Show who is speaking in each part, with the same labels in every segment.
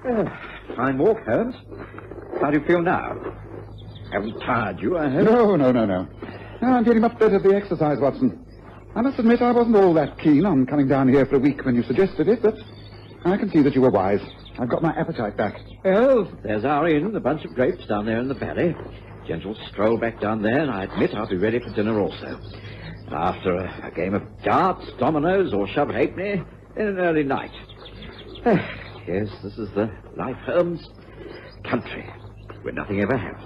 Speaker 1: Fine walk, Holmes. How do you feel now? Haven't tired you, I hope?
Speaker 2: No, I'm feeling much better at the exercise, Watson. I must admit I wasn't all that keen on coming down here for a week when you suggested it, but I can see that you were wise. I've got my appetite back.
Speaker 1: Well, there's our inn, the bunch of grapes down there in the valley. Gentle stroll back down there, and I admit I'll be ready for dinner also. After a game of darts, dominoes, or shove halfpenny, in an early night. Yes, this is the life, Holmes. Country, where nothing ever happens.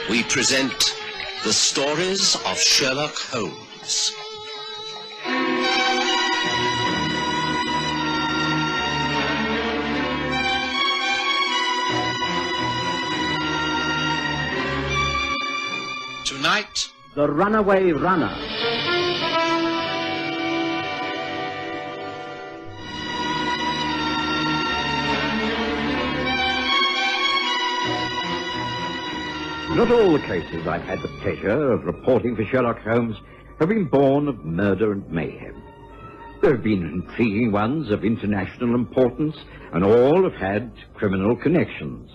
Speaker 3: We present the Stories of Sherlock Holmes. Tonight,
Speaker 1: The Runaway Runner. Not all the cases I've had the pleasure of reporting for Sherlock Holmes have been born of murder and mayhem. There have been intriguing ones of international importance, and all have had criminal connections.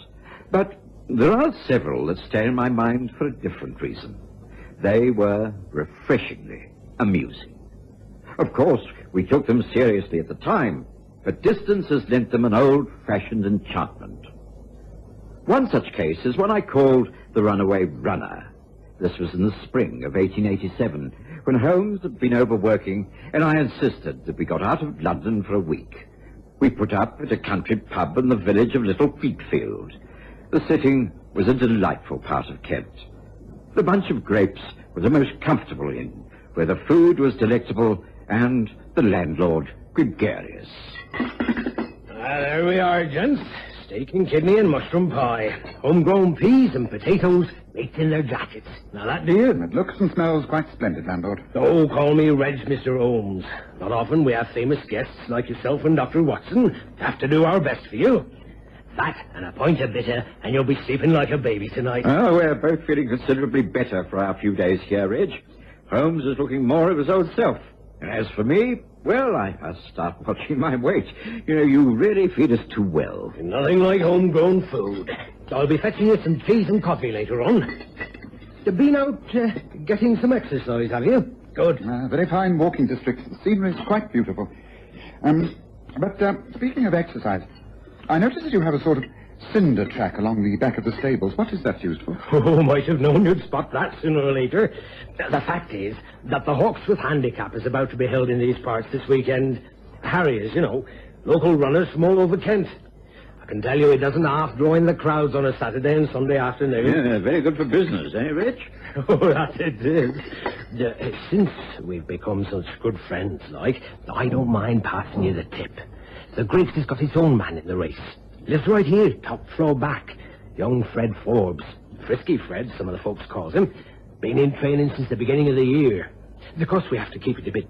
Speaker 1: But there are several that stay in my mind for a different reason. They were refreshingly amusing. Of course, we took them seriously at the time, but distance has lent them an old-fashioned enchantment. One such case is one I called the Runaway Runner. This was in the spring of 1887, when Holmes had been overworking, and I insisted that we got out of London for a week. We put up at a country pub in the village of Little Fleetfield. The sitting was a delightful part of Kent. The bunch of grapes was a most comfortable inn, where the food was delectable and the landlord gregarious.
Speaker 4: There we are, gents. Steak and kidney and mushroom pie. Homegrown peas and potatoes baked in their jackets. Now that do you?
Speaker 2: It looks and smells quite splendid, landlord.
Speaker 4: Oh, call me Reg, Mr. Holmes. Not often we have famous guests like yourself and Dr. Watson. Have to do our best for you. That and a pint of bitter, and you'll be sleeping like a baby tonight.
Speaker 1: Oh, we're both feeling considerably better for our few days here, Reg. Holmes is looking more of his old self. And as for me, well, I must start watching my weight. You know, you really feed us too well.
Speaker 4: Nothing like homegrown food. I'll be fetching you some teas and coffee later on. You've been out getting some exercise, have you? Good.
Speaker 2: Very fine walking district. The scenery is quite beautiful. But speaking of exercise, I notice that you have a sort of cinder track along the back of the stables. What is that used for?
Speaker 4: Oh, might have known you'd spot that sooner or later. The fact is that the Hawks with Handicap is about to be held in these parts this weekend. Harriers, you know, local runners from all over Kent. I can tell you it doesn't half draw in the crowds on a Saturday and Sunday afternoon.
Speaker 1: Yeah, very good for business, eh, Rich?
Speaker 4: Oh, that it is. Since we've become such good friends, like, I don't mind passing you the tip. The Grapes has got its own man in the race. Lives right here, top floor back. Young Fred Forbes. Frisky Fred, some of the folks calls him. Been in training since the beginning of the year. Of course, we have to keep it a bit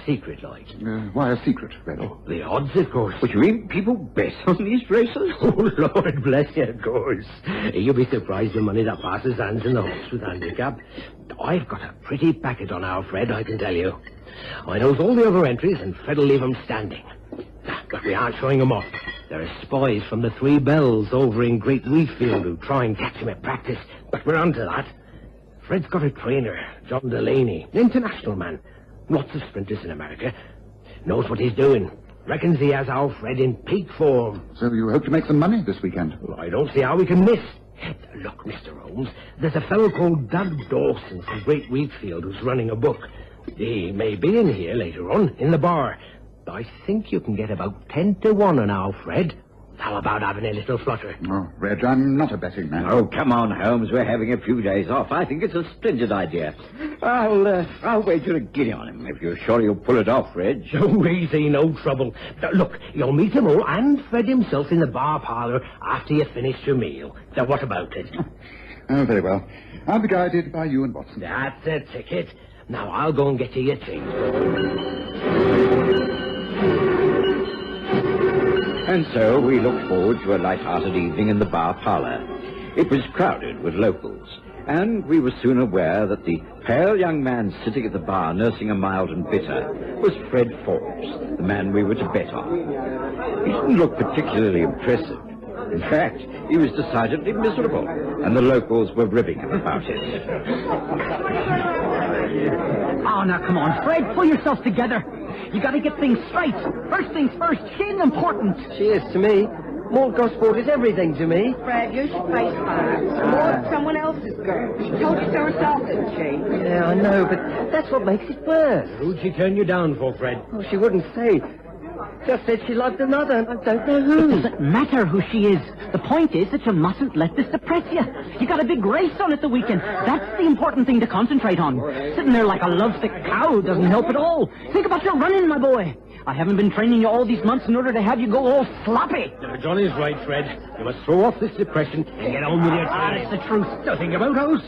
Speaker 4: secret-like.
Speaker 2: Why a secret, Fred?
Speaker 4: Oh, the odds, of course.
Speaker 1: What, you mean people bet on these races?
Speaker 4: Oh, Lord bless you, of course. You'll be surprised the money that passes hands in the Hawks with Handicap. I've got a pretty packet on our Fred, I can tell you. I knows all the other entries, and Fred'll leave 'em standing. But we aren't showing 'em off. There are spies from the Three Bells over in Great Wheatfield who try and catch him at practice, but we're on to that. Fred's got a trainer, John Delaney, an international man. Lots of sprinters in America. Knows what he's doing. Reckons he has our Fred in peak form.
Speaker 2: So you hope to make some money this weekend?
Speaker 4: Well, I don't see how we can miss. Look, Mr. Holmes, there's a fellow called Doug Dawson from Great Wheatfield who's running a book. He may be in here later on, in the bar. I think you can get about 10 to 1 on our Fred. How about having a little flutter?
Speaker 2: Oh, Reg, I'm not a betting man.
Speaker 1: Oh, come on, Holmes. We're having a few days off. I think it's a splendid idea. I'll wager a guinea on him if you're sure you'll pull it off, Reg.
Speaker 4: Oh, easy, no trouble. Look, you'll meet them all and Fred himself in the bar parlour after you've finished your meal. What about it?
Speaker 2: Oh, very well. I'll be guided by you and Watson.
Speaker 4: That's a ticket. Now, I'll go and get you your things.
Speaker 1: And so we looked forward to a light-hearted evening in the bar parlour. It was crowded with locals, and we were soon aware that the pale young man sitting at the bar nursing a mild and bitter was Fred Forbes, the man we were to bet on. He didn't look particularly impressive. In fact, he was decidedly miserable, and the locals were ribbing him about it.
Speaker 5: Oh, now, come on, Fred, pull yourself together. You gotta get things straight. First things first, she ain't important.
Speaker 4: She is to me. Malt Gosport is everything to me.
Speaker 6: Fred, you should face facts. Maud's someone else's girl. She told you so herself, didn't she?
Speaker 4: Yeah, I know, but that's what makes it worse. Who'd she turn you down for, Fred? Oh, she wouldn't say. Just said she loved another, and I don't know who.
Speaker 5: It doesn't matter who she is. The point is that you mustn't let this depress you. You got a big race on at the weekend. That's the important thing to concentrate on. Sitting there like a lovesick cow doesn't help at all. Think about your running, my boy. I haven't been training you all these months in order to have you go all sloppy.
Speaker 4: No, John is right, Fred. You must throw off this depression and get on with your training.
Speaker 5: That's the truth.
Speaker 4: Nothing about us.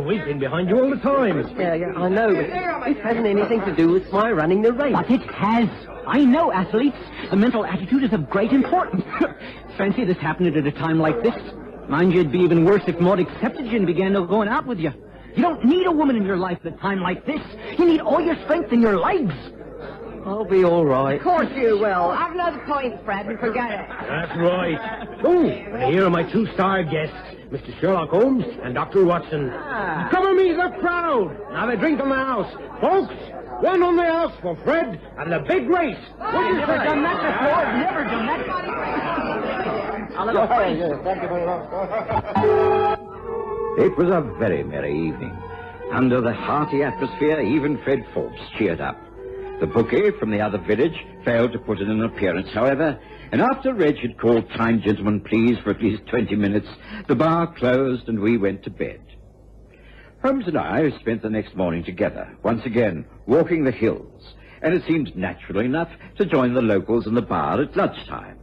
Speaker 4: We've been behind you all the time. Yeah, I know, but it hasn't anything to do with my running the race.
Speaker 5: But it has. I know, athletes. The mental attitude is of great importance. Fancy this happening at a time like this. Mind you, it'd be even worse if Maud accepted you and began going out with you. You don't need a woman in your life at a time like this. You need all your strength in your legs.
Speaker 4: I'll be all right.
Speaker 6: Of course you will. Have another point, Fred, and forget it.
Speaker 4: That's right. Oh, and here are my two-star guests, Mr. Sherlock Holmes and Dr. Watson. Come and meet the crowd. Have a drink on the house. Folks, one on the house for Fred and the big race. What do you
Speaker 5: Never
Speaker 4: say?
Speaker 5: done that before. Never done that. I'll have a face.
Speaker 2: Thank you very much.
Speaker 1: It was a very merry evening. Under the hearty atmosphere, even Fred Forbes cheered up. The bookie from the other village failed to put in an appearance, however, and after Reg had called time gentlemen please for at least 20 minutes, the bar closed and we went to bed. Holmes and I spent the next morning together, once again walking the hills, and it seemed natural enough to join the locals in the bar at lunchtime.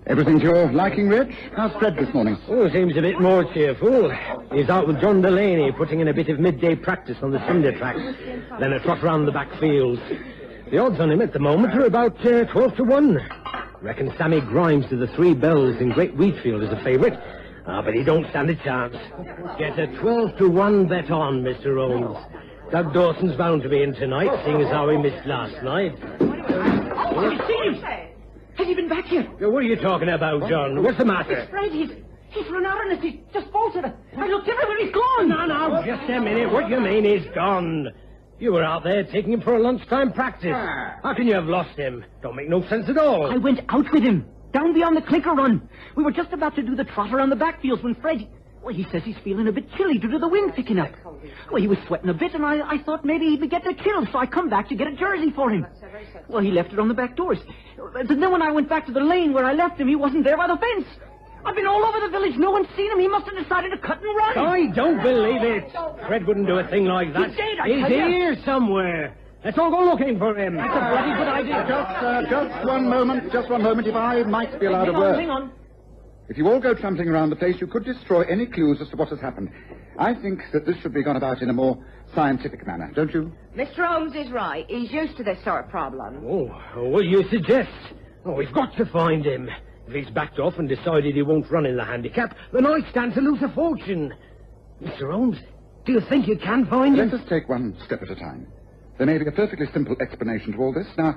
Speaker 2: Everything to your liking, Reg? How's Fred this morning?
Speaker 4: Oh, seems a bit more cheerful. He's out with John Delaney, putting in a bit of midday practice on the cinder tracks, then a trot round the back fields. The odds on him at the moment are about 12 to 1. Reckon Sammy Grimes to the Three Bells in Great Wheatfield is a favourite. But he don't stand a chance. Get a 12 to 1 bet on, Mr. Holmes. Doug Dawson's bound to be in tonight, seeing as how he missed last night.
Speaker 5: Oh, have you seen him? Has he been back here?
Speaker 4: What are you talking about, John? What's the matter?
Speaker 5: Fred, he's run out on us. He just bolted. I looked everywhere. He's gone.
Speaker 4: No, just a minute. What do you mean he's gone? You were out there taking him for a lunchtime practice. How can you have lost him? Don't make no sense at all.
Speaker 5: I went out with him, down beyond the clinker run. We were just about to do the trot around the backfields when Fred... Well, he says he's feeling a bit chilly due to the wind picking up. Well, he was sweating a bit, and I thought maybe he'd be getting a chill, so I come back to get a jersey for him. Well, he left it on the back doors. But then when I went back to the lane where I left him, he wasn't there by the fence. I've been all over the village. No one's seen him. He must have decided to cut and run.
Speaker 4: I don't believe it. Fred wouldn't do a thing like that.
Speaker 5: He did, I
Speaker 4: He's
Speaker 5: tell you.
Speaker 4: here somewhere. Let's all go looking for him.
Speaker 5: That's a bloody good idea.
Speaker 2: Just one moment, if I might be allowed a word.
Speaker 5: Hang on.
Speaker 2: If you all go trampling around the place, you could destroy any clues as to what has happened. I think that this should be gone about in a more scientific manner, don't you?
Speaker 6: Mr. Holmes is right. He's used to this sort of problem.
Speaker 4: Oh, what do you suggest? Oh, we've got to find him. If he's backed off and decided he won't run in the handicap, then I stand to lose a fortune. Mr. Holmes, do you think you can find him?
Speaker 2: Let us take one step at a time. There may be a perfectly simple explanation to all this. Now,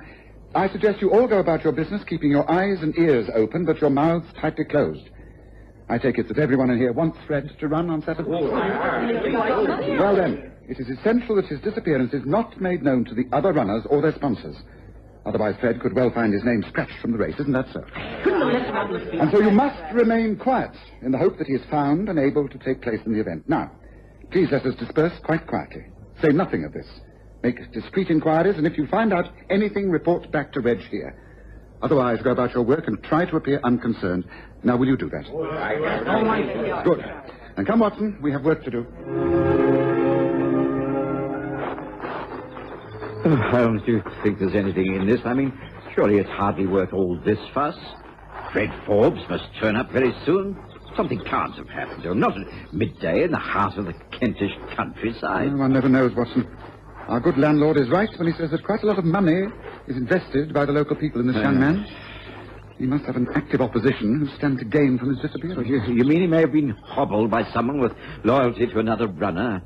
Speaker 2: I suggest you all go about your business keeping your eyes and ears open, but your mouths tightly closed. I take it that everyone in here wants Fred to run on Saturday. Well then, it is essential that his disappearance is not made known to the other runners or their sponsors. Otherwise, Fred could well find his name scratched from the race, isn't that so? And so you must remain quiet in the hope that he is found and able to take place in the event. Now, please let us disperse quite quietly. Say nothing of this. Make discreet inquiries, and if you find out anything, report back to Reg here. Otherwise, go about your work and try to appear unconcerned. Now, will you do that? Good. And come, Watson, we have work to do.
Speaker 1: Oh, Holmes, do you think there's anything in this? I mean, surely it's hardly worth all this fuss. Fred Forbes must turn up very soon. Something can't have happened to him. Not at midday in the heart of the Kentish countryside.
Speaker 2: One never knows, Watson. Our good landlord is right when he says that quite a lot of money is invested by the local people in this young man. He must have an active opposition who stand to gain from his disappearance.
Speaker 1: You mean he may have been hobbled by someone with loyalty to another runner?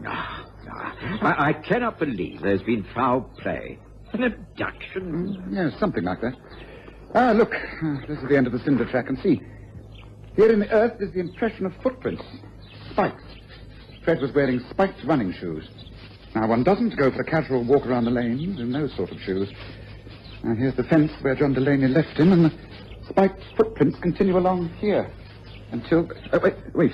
Speaker 1: I cannot believe there's been foul play. An abduction?
Speaker 2: Yes, something like that. Ah, look. This is the end of the cinder track, and see. Here in the earth is the impression of footprints. Spikes. Fred was wearing spiked running shoes. Now, one doesn't go for a casual walk around the lanes in those sort of shoes. Now, here's the fence where John Delaney left him, and the spiked footprints continue along here until... Oh, wait.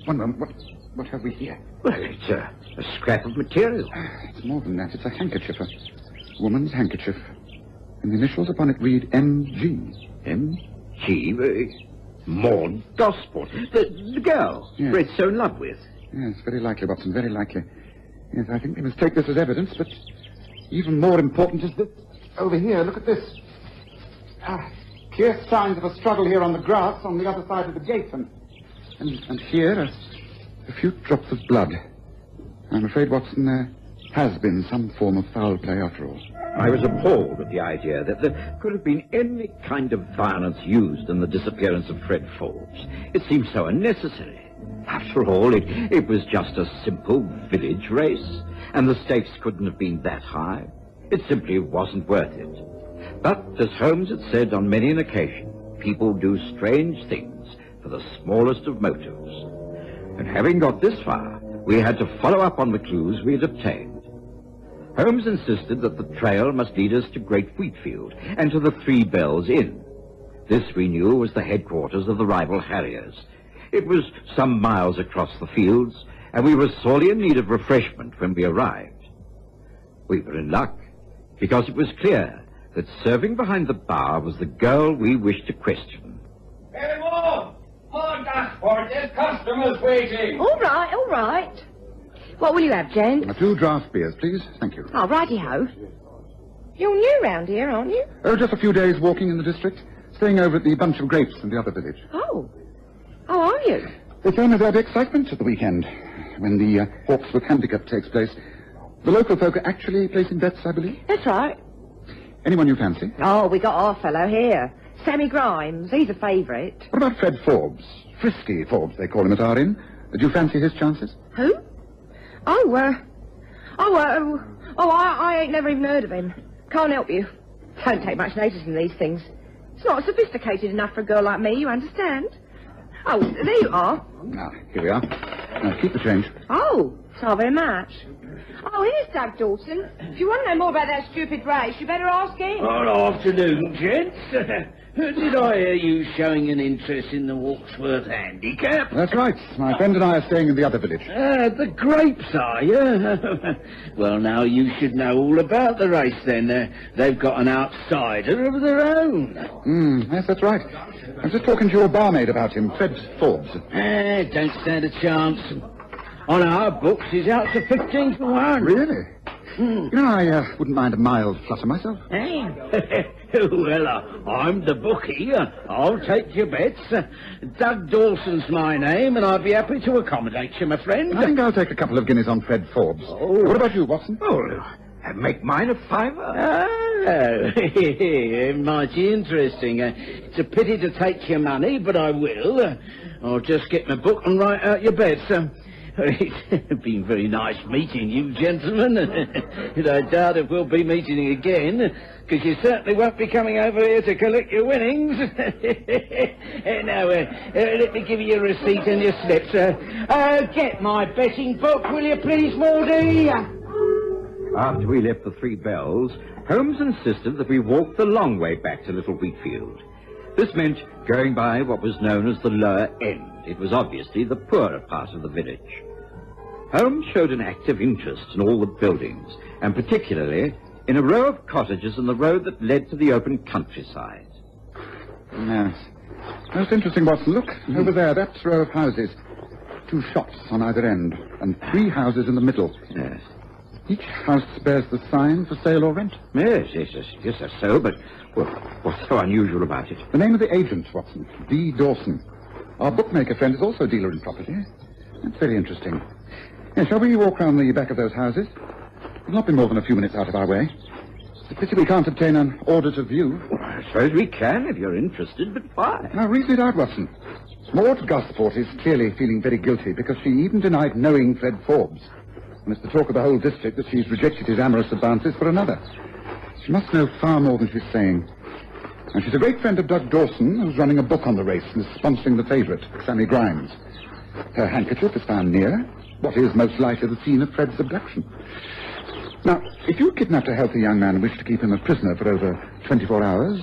Speaker 2: One moment. What have we here?
Speaker 1: Well, it's a scrap of material.
Speaker 2: It's more than that. It's a handkerchief, a woman's handkerchief. And the initials upon it read M.G.
Speaker 1: M.G.? Maud Gosport. The girl Fred's so in love with.
Speaker 2: Yes, very likely, Watson, very likely. Yes, I think we must take this as evidence, but even more important is this. Over here, look at this. Clear signs of a struggle here on the grass on the other side of the gate. And here, a few drops of blood. I'm afraid, Watson, there has been some form of foul play after all.
Speaker 1: I was appalled at the idea that there could have been any kind of violence used in the disappearance of Fred Forbes. It seemed so unnecessary. After all, it was just a simple village race, and the stakes couldn't have been that high. It simply wasn't worth it. But, as Holmes had said on many an occasion, people do strange things for the smallest of motives. And having got this far, we had to follow up on the clues we had obtained. Holmes insisted that the trail must lead us to Great Wheatfield and to the Three Bells Inn. This, we knew, was the headquarters of the rival harriers. It was some miles across the fields, and we were sorely in need of refreshment when we arrived. We were in luck, because it was clear that serving behind the bar was the girl we wished to question.
Speaker 7: Hey, Maud! Maud Gosport, there's customers waiting.
Speaker 6: All right. What will you have, Jen?
Speaker 2: 2 draft beers, please. Thank you.
Speaker 6: Oh, righty-ho. You're new round here, aren't you?
Speaker 2: Oh, just a few days walking in the district, staying over at the Bunch of Grapes in the other village.
Speaker 6: Oh. How are you?
Speaker 2: It's only that excitement at the weekend, when the Hawksworth Handicap takes place. The local folk are actually placing bets, I believe.
Speaker 6: That's right.
Speaker 2: Anyone you fancy?
Speaker 6: Oh, we got our fellow here. Sammy Grimes. He's a favourite.
Speaker 2: What about Fred Forbes? Frisky Forbes, they call him at our inn. Do you fancy his chances?
Speaker 6: Who? I ain't never even heard of him. Can't help you. Don't take much notice in these things. It's not sophisticated enough for a girl like me, you understand? Oh, there you are.
Speaker 2: Ah, here we are. Now, keep the change.
Speaker 6: Oh, so very much. Oh, here's Doug Dawson. If you want to know more about that stupid race, you better ask him.
Speaker 8: Good afternoon, gents. Did I hear you showing an interest in the Hawksworth Handicap?
Speaker 2: That's right. My friend and I are staying in the other village.
Speaker 8: The Grapes, are you? Well, now you should know all about the race, then. They've got an outsider of their own.
Speaker 2: Yes, that's right. I was just talking to your barmaid about him, Fred Forbes.
Speaker 8: Don't stand a chance. On our books, he's out to 15 to 1.
Speaker 2: Really? You know, I wouldn't mind a mild flutter myself.
Speaker 8: Well, I'm the bookie. I'll take your bets. Doug Dawson's my name, and I'd be happy to accommodate you, my friend.
Speaker 2: I think I'll take a couple of guineas on Fred Forbes.
Speaker 8: Oh.
Speaker 2: What about you, Watson?
Speaker 1: Oh, make mine a £5.
Speaker 8: Oh, mighty interesting. It's a pity to take your money, but I will. I'll just get my book and write out your bets. It's been very nice meeting you, gentlemen. And I doubt if we'll be meeting again, because you certainly won't be coming over here to collect your winnings. Now, let me give you your receipt and your slips. Get my betting book, will you please, Maudie?
Speaker 1: After we left the Three Bells, Holmes insisted that we walk the long way back to Little Wheatfield. This meant going by what was known as the lower end. It was obviously the poorer part of the village. Holmes showed an active interest in all the buildings, and particularly in a row of cottages on the road that led to the open countryside.
Speaker 2: Yes. Most interesting, Watson. Look, over there, that row of houses. 2 shops on either end, and 3 houses in the middle.
Speaker 1: Yes.
Speaker 2: Each house bears the sign for sale or rent.
Speaker 1: Yes, that's so, but, well, what's so unusual about it?
Speaker 2: The name of the agent, Watson. D. Dawson. Our bookmaker friend is also a dealer in property. That's very interesting. Yes, shall we walk round the back of those houses? It'll not be more than a few minutes out of our way. It's a pity we can't obtain an order to view.
Speaker 1: Well, I suppose we can if you're interested, but why?
Speaker 2: Now, reason it out, Watson. Maud Gosport is clearly feeling very guilty because she even denied knowing Fred Forbes. And it's the talk of the whole district that she's rejected his amorous advances for another. She must know far more than she's saying. And she's a great friend of Doug Dawson, who's running a book on the race and is sponsoring the favourite, Sammy Grimes. Her handkerchief is found near what is most likely the scene of Fred's abduction. Now, if you kidnapped a healthy young man and wished to keep him a prisoner for over 24 hours,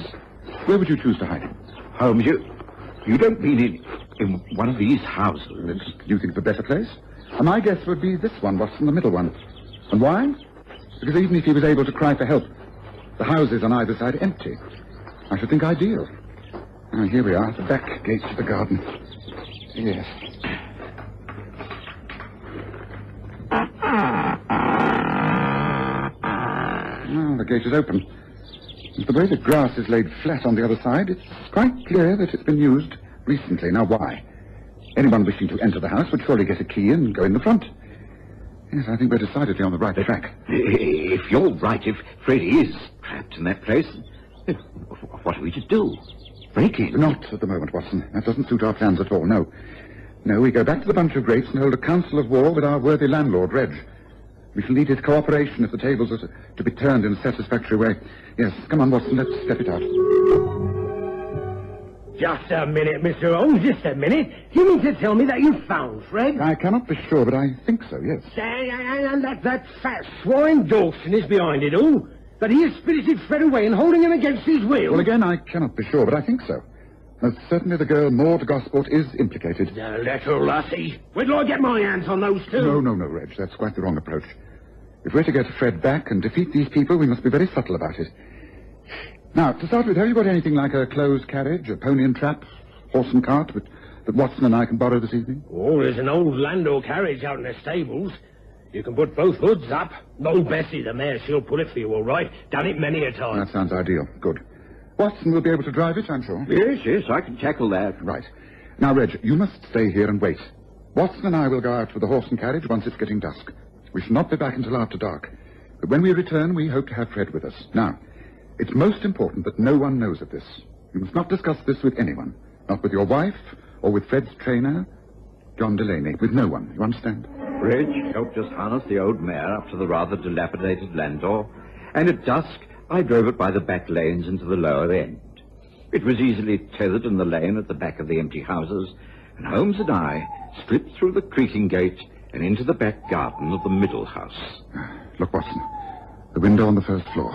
Speaker 2: where would you choose to hide him?
Speaker 1: Holmes, you don't mean in one of these houses?
Speaker 2: Do you think of a better place? And my guess would be this one, Watson, the middle one. And why? Because even if he was able to cry for help, the houses on either side are empty. I should think ideal. Now, here we are, at the back gates of the garden. Yes. Well, the gate is open. With the way the grass is laid flat on the other side, it's quite clear that it's been used recently. Now, why? Anyone wishing to enter the house would surely get a key and go in the front. Yes, I think we're decidedly on the right track.
Speaker 1: If you're right, if Freddie is trapped in that place, what are we to do? Break in?
Speaker 2: Not at the moment, Watson. That doesn't suit our plans at all, no. No, we go back to the Bunch of Grapes and hold a council of war with our worthy landlord, Reg. We shall need his cooperation if the tables are to be turned in a satisfactory way. Yes, come on, Watson, let's step it out.
Speaker 4: Just a minute, Mr. Holmes, just a minute. You mean to tell me that you found Fred?
Speaker 2: I cannot be sure, but I think so, yes.
Speaker 4: And that fat swine Dawson is behind it all? That he has spirited Fred away and holding him against his will?
Speaker 2: Well, again, I cannot be sure, but I think so. Most certainly the girl Maud Gosport is implicated.
Speaker 4: The little lassie. Where do I get my hands on those two?
Speaker 2: No, Reg, that's quite the wrong approach. If we're to get Fred back and defeat these people, we must be very subtle about it. Now, to start with, have you got anything like a closed carriage, a pony and trap, horse and cart that Watson and I can borrow this evening?
Speaker 4: Oh, there's an old landau carriage out in the stables. You can put both hoods up. Old Bessie, the mare, she'll pull it for you all right. Done it many a time.
Speaker 2: That sounds ideal. Good. Watson will be able to drive it, I'm sure.
Speaker 1: Yes, I can tackle that.
Speaker 2: Right. Now, Reg, you must stay here and wait. Watson and I will go out with the horse and carriage once it's getting dusk. We shall not be back until after dark. But when we return, we hope to have Fred with us. Now, it's most important that no one knows of this. You must not discuss this with anyone. Not with your wife, or with Fred's trainer, John Delaney. With no one. You understand?
Speaker 1: Reg helped us harness the old mare up to the rather dilapidated landau, and at dusk I drove it by the back lanes into the lower end. It was easily tethered in the lane at the back of the empty houses, and Holmes and I slipped through the creaking gate and into the back garden of the middle house.
Speaker 2: Look, Watson. The window on the first floor.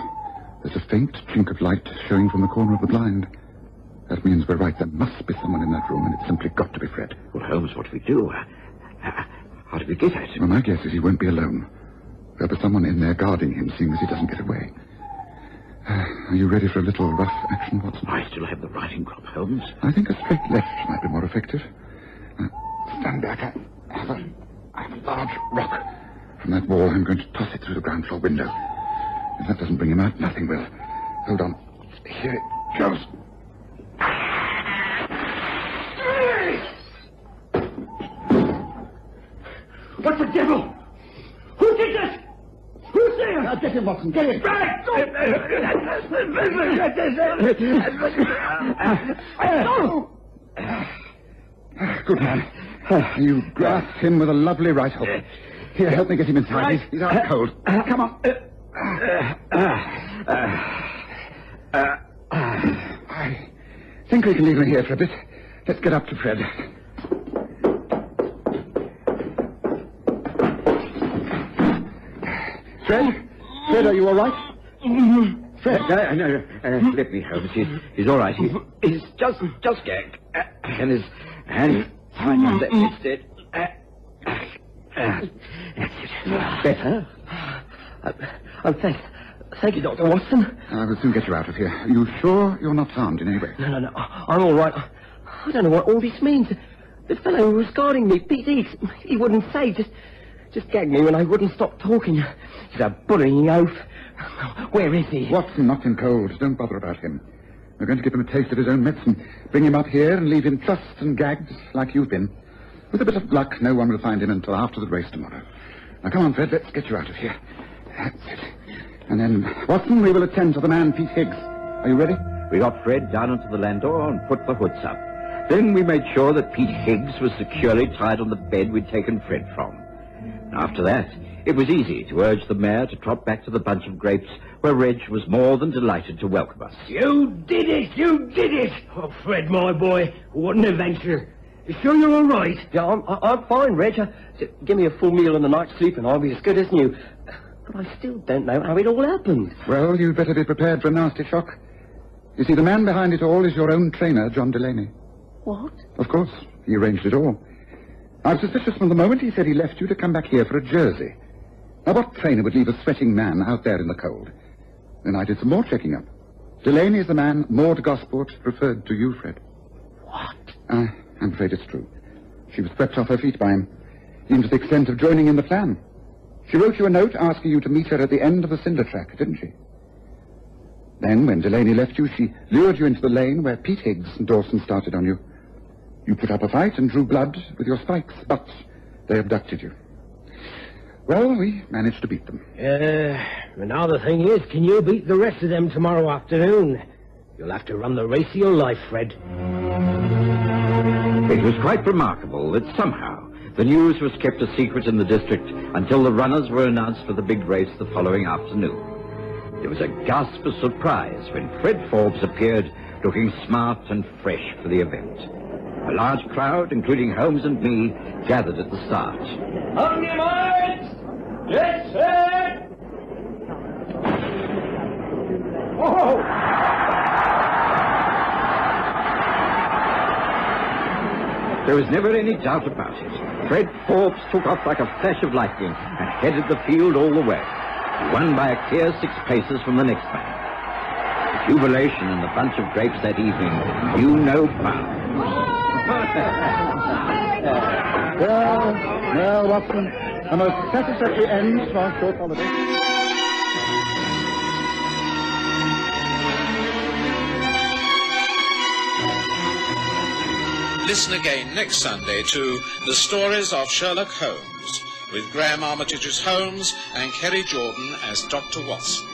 Speaker 2: There's a faint chink of light showing from the corner of the blind. That means we're right. There must be someone in that room, and it's simply got to be Fred.
Speaker 1: Well, Holmes, what do we do? How do we get at him?
Speaker 2: Well, my guess is he won't be alone. There'll be someone in there guarding him, seeing as he doesn't get away. Are you ready for a little rough action, Watson?
Speaker 1: I still have the riding crop, Holmes.
Speaker 2: I think a straight left might be more effective. Stand back. I have a large rock. From that wall, I'm going to toss it through the ground floor window. If that doesn't bring him out, nothing will. Hold on. Here it goes.
Speaker 4: What the devil? Who did this? Who's there?
Speaker 2: Now get him, Watson. Get him.
Speaker 4: Right!
Speaker 2: Good man. You grasped him with a lovely right hook. Here, help me get him inside. He's out cold. Come on. I think we can leave him here for a bit. Let's get up to Fred. Fred, are you all right?
Speaker 1: Fred, no, let me, Holmes. He's all right. He's just gagged. And his hand tied under instead. Better?
Speaker 5: Thank you, Dr. Watson.
Speaker 2: I will soon get you out of here. Are you sure you're not harmed in any way?
Speaker 5: No. I'm all right. I don't know what all this means. The fellow who was guarding me, he wouldn't say. Just gagged me when I wouldn't stop talking. He's a bullying oaf. Where is he?
Speaker 2: Watson knocked him cold. Don't bother about him. We're going to give him a taste of his own medicine, bring him up here and leave him trussed and gagged like you've been. With a bit of luck, no one will find him until after the race tomorrow. Now, come on, Fred, let's get you out of here. That's it. And then, Watson, we will attend to the man, Pete Higgs. Are you ready?
Speaker 1: We got Fred down onto the land door and put the hoods up. Then we made sure that Pete Higgs was securely tied on the bed we'd taken Fred from. After that, it was easy to urge the mare to trot back to the bunch of grapes where Reg was more than delighted to welcome us.
Speaker 4: You did it! You did it! Oh, Fred, my boy, what an adventure. You sure you're all right?
Speaker 9: Yeah, I'm fine, Reg. Give me a full meal and a night's sleep and I'll be as good as new. But I still don't know how it all happened.
Speaker 2: Well, you'd better be prepared for a nasty shock. You see, the man behind it all is your own trainer, John Delaney.
Speaker 9: What?
Speaker 2: Of course, he arranged it all. I was suspicious from the moment he said he left you to come back here for a jersey. Now, what trainer would leave a sweating man out there in the cold? Then I did some more checking up. Delaney is the man Maud Gosport referred to you, Fred.
Speaker 9: What?
Speaker 2: I'm afraid it's true. She was swept off her feet by him, even to the extent of joining in the plan. She wrote you a note asking you to meet her at the end of the cinder track, didn't she? Then, when Delaney left you, she lured you into the lane where Pete Higgs and Dawson started on you. You put up a fight and drew blood with your spikes, but they abducted you. Well, we managed to beat them.
Speaker 4: But now the thing is, can you beat the rest of them tomorrow afternoon? You'll have to run the race of your life, Fred.
Speaker 1: It was quite remarkable that somehow the news was kept a secret in the district until the runners were announced for the big race the following afternoon. There was a gasp of surprise when Fred Forbes appeared looking smart and fresh for the event. A large crowd, including Holmes and me, gathered at the start.
Speaker 7: On your marks! Yes, sir!
Speaker 1: Whoa! There was never any doubt about it. Fred Forbes took off like a flash of lightning and headed the field all the way. He won by a clear 6 paces from the next man. The jubilation in the bunch of grapes that evening knew no bounds.
Speaker 2: Well, Watson, a most satisfactory end to our short holiday.
Speaker 10: Listen again next Sunday to The Stories of Sherlock Holmes, with Graham Armitage as Holmes and Kerry Jordan as Dr. Watson.